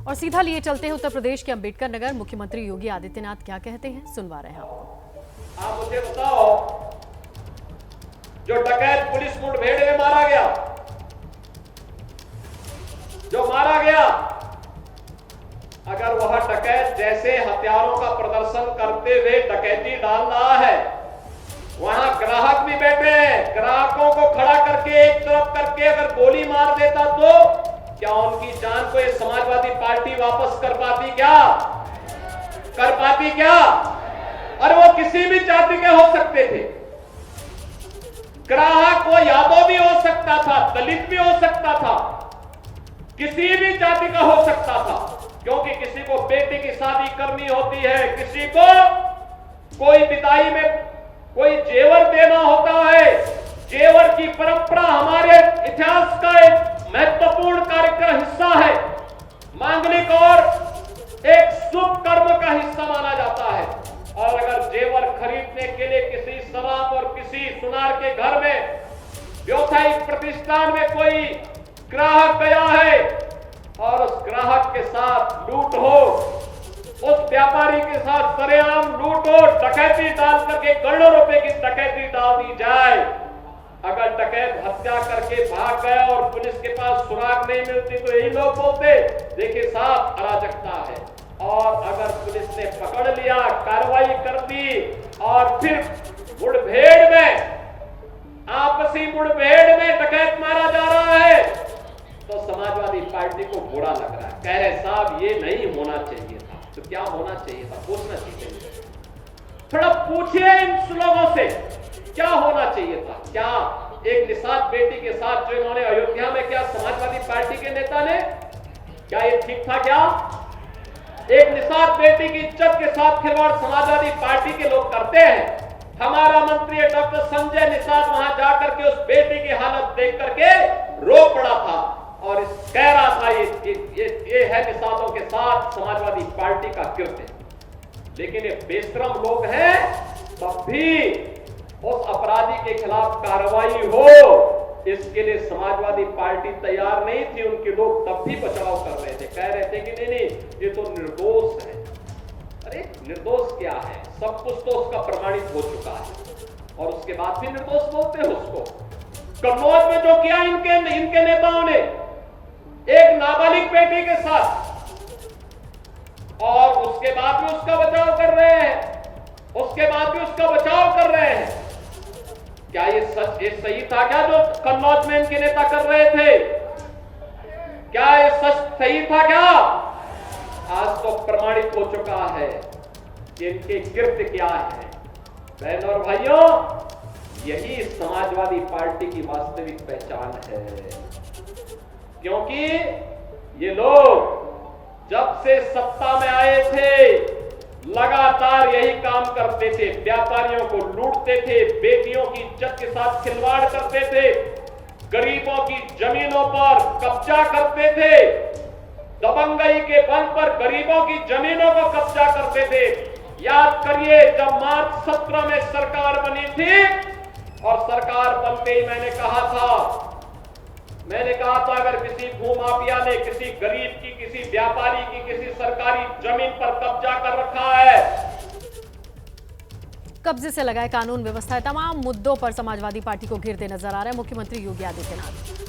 और सीधा लिए चलते हैं उत्तर प्रदेश के अंबेडकर नगर। मुख्यमंत्री योगी आदित्यनाथ क्या कहते हैं, सुनवा रहे हैं आपको। आप मुझे बताओ, जो डकैत पुलिस मुठभेड़ में मारा गया, जो मारा गया, अगर वह डकैत जैसे हथियारों का प्रदर्शन करते हुए डकैती डाल रहा है, वहां ग्राहक भी बैठे हैं, ग्राहकों को खड़ा करके एक तरफ करके अगर गोली मार देता तो क्या उनकी जान को ये समाजवादी पार्टी वापस कर पाती क्या? कर पाती क्या? और वो किसी भी जाति के हो सकते थे। ग्राहक वो यादव भी हो सकता था, दलित भी हो सकता था, किसी भी जाति का हो सकता था, क्योंकि किसी को बेटी की शादी करनी होती है, किसी को कोई विदाई में कोई जेवर देना होता है। जेवर की परंपरा हमारे इतिहास का एक महत्वपूर्ण कार्य का हिस्सा है, मांगलिक और एक शुभ कर्म का हिस्सा माना जाता है। और अगर जेवर खरीदने के लिए किसी शराब और किसी सुनार के घर में व्यवसायिक प्रतिष्ठान में कोई ग्राहक गया है और उस ग्राहक के साथ लूट हो, उस व्यापारी के साथ सरेआम लूट हो, डकैती डाल करके करोड़ों रुपए की डकैती डाल दी जाए, अगर डकैत हत्या करके भाग गया और पुलिस के पास सुराग नहीं मिलती तो यही लोग बोलते देखिए साहब अराजकता है। और अगर पुलिस ने पकड़ लिया, कार्रवाई कर दी और फिर मुठभेड़ में, आपसी मुठभेड़ में डकैत मारा जा रहा है, तो समाजवादी पार्टी को बुरा लग रहा है, कह रहे साहब ये नहीं होना चाहिए था। तो क्या होना चाहिए था? पूछना चाहिए। थोड़ा पूछिए इन लोगों से क्या होना चाहिए था। क्या एक निषाद बेटी के साथ जो इन्होंने अयोध्या में, क्या समाजवादी पार्टी के नेता ने, क्या ये ठीक था? क्या एक निषाद बेटी की इज्जत के साथ खिलवाड़ समाजवादी पार्टी के लोग करते हैं? हमारा मंत्री डॉक्टर संजय निषाद वहां जाकर के उस बेटी की हालत देख करके रो पड़ा था और कह रहा था ये है निषादों के साथ समाजवादी पार्टी का कृत्य। लेकिन ये बेशरम लोग हैं, तब भी उस अपराधी के खिलाफ कार्रवाई हो, इसके लिए समाजवादी पार्टी तैयार नहीं थी। उनके लोग तब भी बचाव कर रहे थे, कह रहे थे कि नहीं ये तो निर्दोष है। अरे निर्दोष क्या है? सब कुछ तो उसका प्रमाणित हो चुका है और उसके बाद भी निर्दोष बोलते हैं उसको। कन्नौज में जो किया इनके नेताओं ने एक नाबालिग बेटी के साथ, और उसके बाद भी उसका बचाव कर रहे हैं, उसके बाद भी उसका बचाव कर रहे हैं। क्या ये सच, ये सही था क्या जो कन्नौज में इनके नेता कर रहे थे? क्या ये सच सही था क्या? आज तो प्रमाणित हो चुका है कि इनके कृत्य क्या है। बहनों और भाइयों, यही समाजवादी पार्टी की वास्तविक पहचान है, क्योंकि ये लोग जब से सत्ता में आए थे लगातार यही काम करते थे, व्यापारियों को लूटते थे, बेटियों की इज्जत के साथ खिलवाड़ करते थे, गरीबों की जमीनों पर कब्जा करते थे, दबंगई के बल पर गरीबों की जमीनों को कब्जा करते थे। याद करिए जब मार्च 17 में सरकार बनी थी और सरकार बनते ही मैंने कहा था अगर किसी भूमाफिया ने किसी गरीब की, किसी व्यापारी की, किसी सरकारी जमीन पर कब्जा कर रखा है, कब्जे से लगाए कानून व्यवस्था, तमाम मुद्दों पर समाजवादी पार्टी को घेरते नजर आ रहे हैं मुख्यमंत्री योगी आदित्यनाथ।